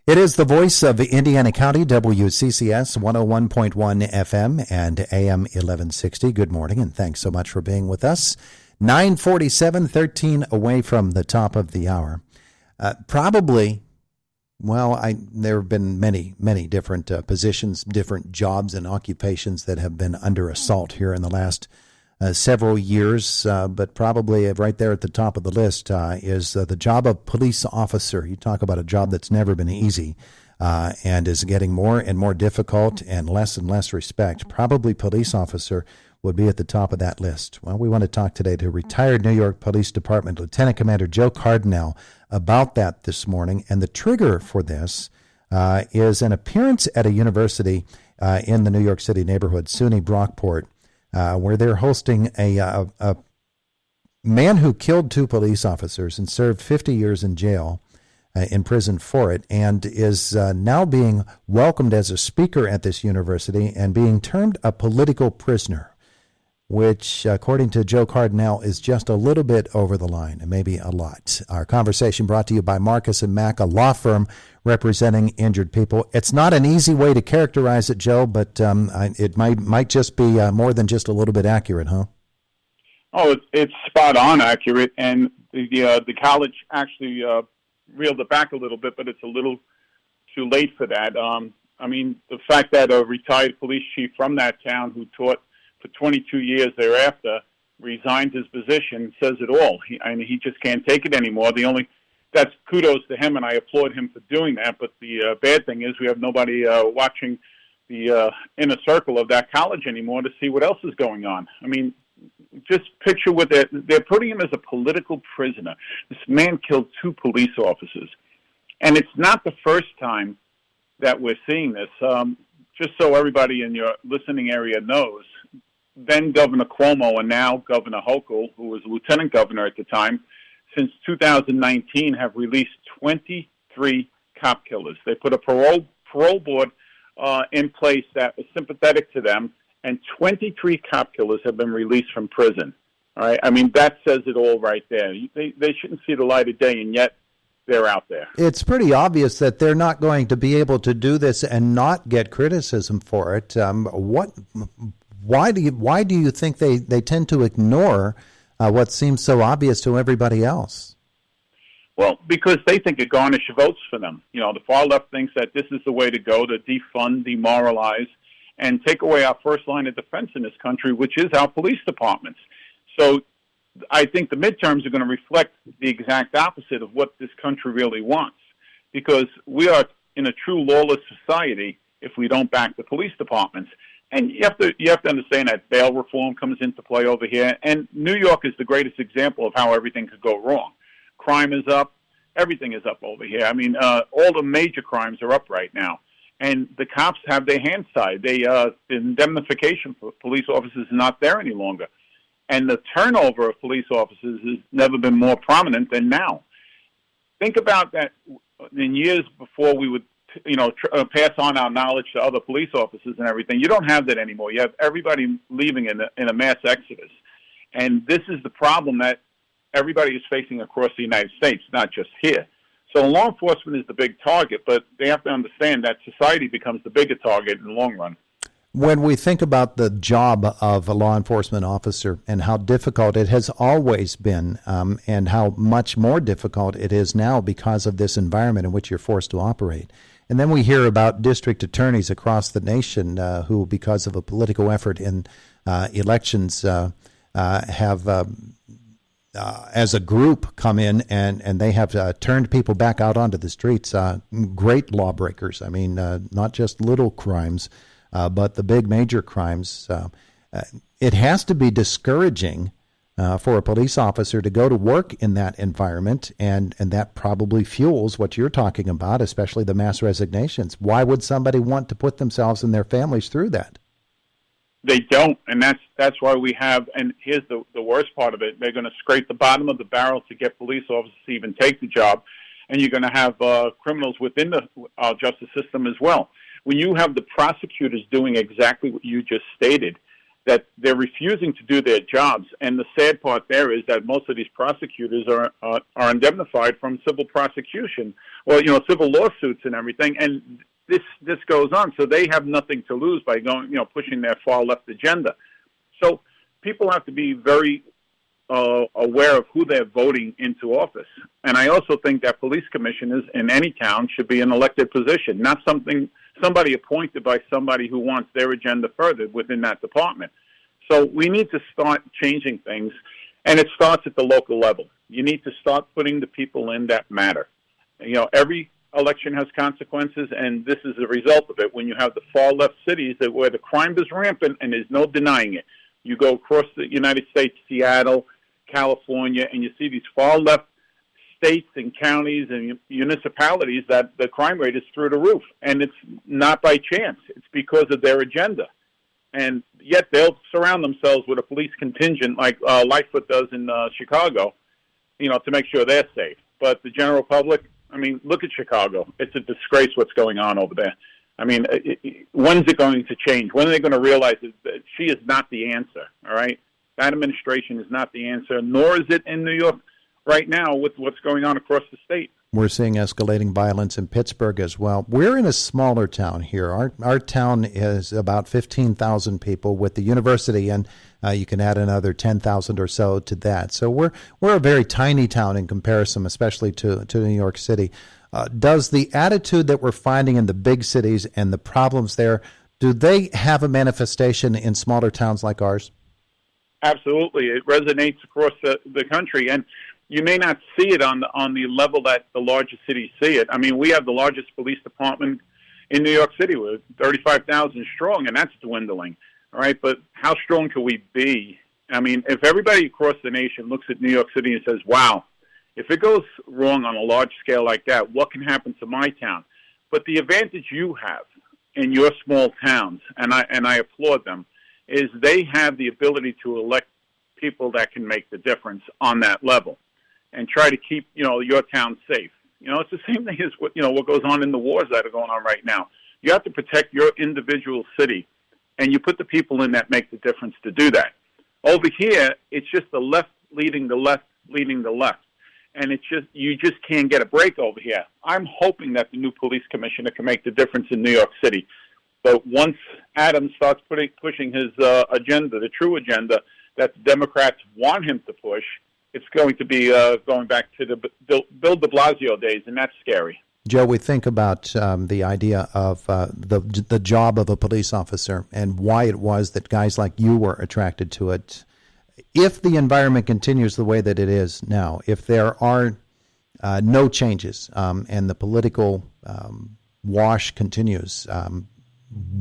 It is the voice of Indiana County, WCCS 101.1 FM and AM 1160. Good morning, and thanks so much for being with us. 9:47, 13 away from the top of the hour. There have been many different positions, different jobs and occupations that have been under assault here in the last several years, but probably right there at the top of the list is the job of police officer. You talk about a job that's never been easy and is getting more and more difficult and less respect. Probably police officer would be at the top of that list. Well, we want to talk today to retired New York Police Department Lieutenant Commander Joe Cardinale about that this morning. And the trigger for this is an appearance at a university in the New York City neighborhood, SUNY Brockport, where they're hosting a man who killed 2 police officers and served 50 years in jail, in prison for it, and is now being welcomed as a speaker at this university and being termed a political prisoner, which, according to Joe Cardinale, is just a little bit over the line, and maybe a lot. Our conversation brought to you by Marcus & Mack, a law firm representing injured people. It's not an easy way to characterize it, Joe, but it might just be more than just a little bit accurate, huh? Oh, it's spot on accurate, and the college actually reeled it back a little bit, but it's a little too late for that. The fact that a retired police chief from that town who taught for 22 years thereafter resigned his position says it all. He just can't take it anymore. That's kudos to him, and I applaud him for doing that. But the bad thing is we have nobody watching the inner circle of that college anymore to see what else is going on. Just picture what they're putting him as a political prisoner. This man killed 2 police officers. And it's not the first time that we're seeing this. Just so everybody in your listening area knows, then Governor Cuomo and now Governor Hochul, who was lieutenant governor at the time, since 2019 have released 23 cop killers. They put a parole board in place that was sympathetic to them, and 23 cop killers have been released from prison. All right, that says it all right there. They shouldn't see the light of day, and yet they're out there. It's pretty obvious that they're not going to be able to do this and not get criticism for it. Why do you think they tend to ignore what seems so obvious to everybody else? Well, because they think it garnishes votes for them. The far left thinks that this is the way to go, to defund, demoralize, and take away our first line of defense in this country, which is our police departments. So I think the midterms are going to reflect the exact opposite of what this country really wants, because we are in a true lawless society if we don't back the police departments. And you have to understand that bail reform comes into play over here, and New York is the greatest example of how everything could go wrong. Crime is up, everything is up over here. All the major crimes are up right now, and the cops have their hands tied. The indemnification for police officers is not there any longer, and the turnover of police officers has never been more prominent than now. Think about that. In years before we would pass on our knowledge to other police officers and everything. You don't have that anymore. You have everybody leaving in a mass exodus. And this is the problem that everybody is facing across the United States, not just here. So law enforcement is the big target, but they have to understand that society becomes the bigger target in the long run. When we think about the job of a law enforcement officer and how difficult it has always been, and how much more difficult it is now because of this environment in which you're forced to operate. And then we hear about district attorneys across the nation who, because of a political effort in elections, have, as a group, come in and they have turned people back out onto the streets. Great lawbreakers. Not just little crimes, but the big major crimes. It has to be discouraging for a police officer to go to work in that environment, and that probably fuels what you're talking about, especially the mass resignations. Why would somebody want to put themselves and their families through that? They don't, and that's why we have, and here's the worst part of it, they're going to scrape the bottom of the barrel to get police officers to even take the job, and you're going to have criminals within the justice system as well. When you have the prosecutors doing exactly what you just stated, that they're refusing to do their jobs. And the sad part there is that most of these prosecutors are indemnified from civil prosecution, well, civil lawsuits and everything. And this goes on, so they have nothing to lose by going, pushing their far left agenda. So people have to be very aware of who they're voting into office. And I also think that police commissioners in any town should be an elected position, not somebody appointed by somebody who wants their agenda furthered within that department. So we need to start changing things, and it starts at the local level. You need to start putting the people in that matter. Every election has consequences, and this is a result of it. When you have the far left cities where the crime is rampant and there's no denying it, you go across the United States, Seattle, California, and you see these far left states and counties and municipalities that the crime rate is through the roof. And it's not by chance. It's because of their agenda. And yet they'll surround themselves with a police contingent like Lightfoot does in Chicago, to make sure they're safe. But the general public, look at Chicago. It's a disgrace what's going on over there. When's it going to change? When are they going to realize that she is not the answer, all right? That administration is not the answer, nor is it in New York right now with what's going on across the state. We're seeing escalating violence in Pittsburgh as well. We're in a smaller town here. Our town is about 15,000 people with the university, and you can add another 10,000 or so to that. So we're a very tiny town in comparison, especially to New York City. Does the attitude that we're finding in the big cities and the problems there, do they have a manifestation in smaller towns like ours? Absolutely. It resonates across the country, and you may not see it on the level that the largest cities see it. We have the largest police department in New York City. We're 35,000 strong, and that's dwindling. All right, but how strong can we be? If everybody across the nation looks at New York City and says, wow, if it goes wrong on a large scale like that, what can happen to my town? But the advantage you have in your small towns, and I applaud them, is they have the ability to elect people that can make the difference on that level and try to keep, your town safe. It's the same thing as what goes on in the wars that are going on right now. You have to protect your individual city, and you put the people in that make the difference to do that. Over here, it's just the left leading the left leading the left. And you just can't get a break over here. I'm hoping that the new police commissioner can make the difference in New York City. But once Adams starts pushing his agenda, the true agenda that the Democrats want him to push, it's going to be going back to the Bill de Blasio days, and that's scary. Joe, we think about the idea of the job of a police officer and why it was that guys like you were attracted to it. If the environment continues the way that it is now, if there are no changes and the political wash continues,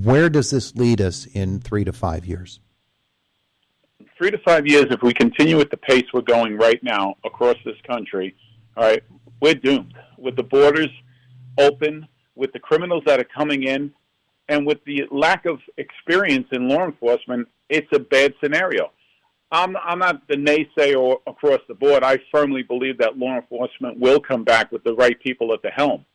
where does this lead us in 3 to 5 years? 3 to 5 years, if we continue at the pace we're going right now across this country, all right, we're doomed. With the borders open, with the criminals that are coming in, and with the lack of experience in law enforcement, it's a bad scenario. I'm not the naysayer across the board. I firmly believe that law enforcement will come back with the right people at the helm.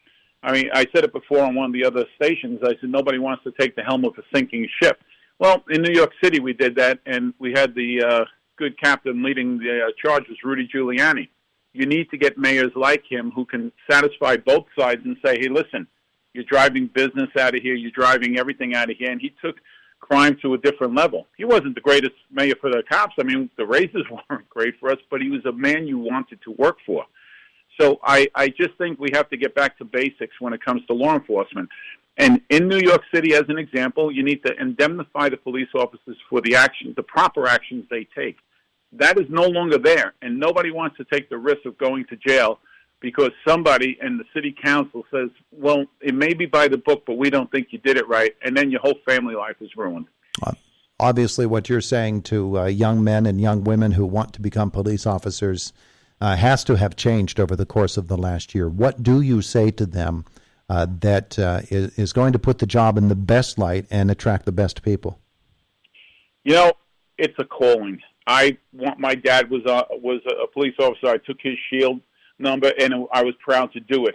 I said it before on one of the other stations. I said nobody wants to take the helm of a sinking ship. Well, in New York City we did that, and we had the good captain leading the charge was Rudy Giuliani. You need to get mayors like him who can satisfy both sides and say, hey, listen, you're driving business out of here, you're driving everything out of here. And he took crime to a different level. He wasn't the greatest mayor for the cops. The raises weren't great for us, but he was a man you wanted to work for. So I just think we have to get back to basics when it comes to law enforcement. And in New York City, as an example, you need to indemnify the police officers for the proper actions they take. That is no longer there, and nobody wants to take the risk of going to jail because somebody in the city council says, well, it may be by the book, but we don't think you did it right, and then your whole family life is ruined. Obviously, what you're saying to young men and young women who want to become police officers has to have changed over the course of the last year. What do you say to them that is going to put the job in the best light and attract the best people? It's a calling. My dad was a police officer. I took his shield number, and I was proud to do it.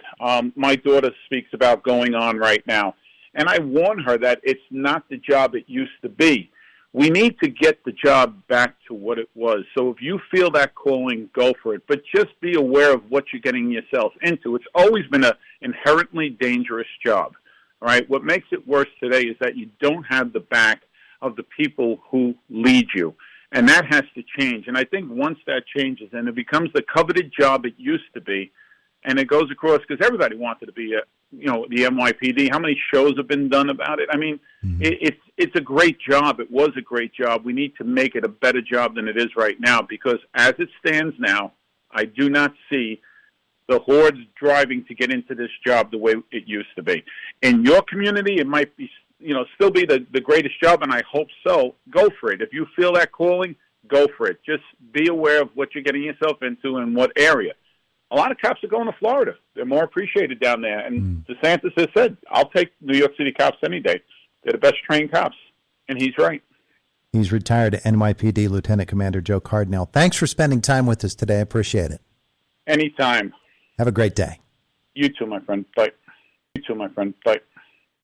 My daughter speaks about going on right now, and I warn her that it's not the job it used to be. we need to get the job back to what it was. So if you feel that calling, go for it. But just be aware of what you're getting yourself into. It's always been an inherently dangerous job. All right. What makes it worse today is that you don't have the back of the people who lead you. And that has to change. And I think once that changes and it becomes the coveted job it used to be, and it goes across, because everybody wanted to be the NYPD. How many shows have been done about it? I mean, it's a great job. It was a great job. We need to make it a better job than it is right now, because as it stands now, I do not see the hordes driving to get into this job the way it used to be. In your community, it might be, still be the greatest job, and I hope so. Go for it. If you feel that calling, go for it. Just be aware of what you're getting yourself into and what area. A lot of cops are going to Florida. They're more appreciated down there. And DeSantis has said, I'll take New York City cops any day. They're the best trained cops. And he's right. He's retired NYPD Lieutenant Commander Joe Cardinale. Thanks for spending time with us today. I appreciate it. Anytime. Have a great day. You too, my friend. Bye. You too, my friend. Bye.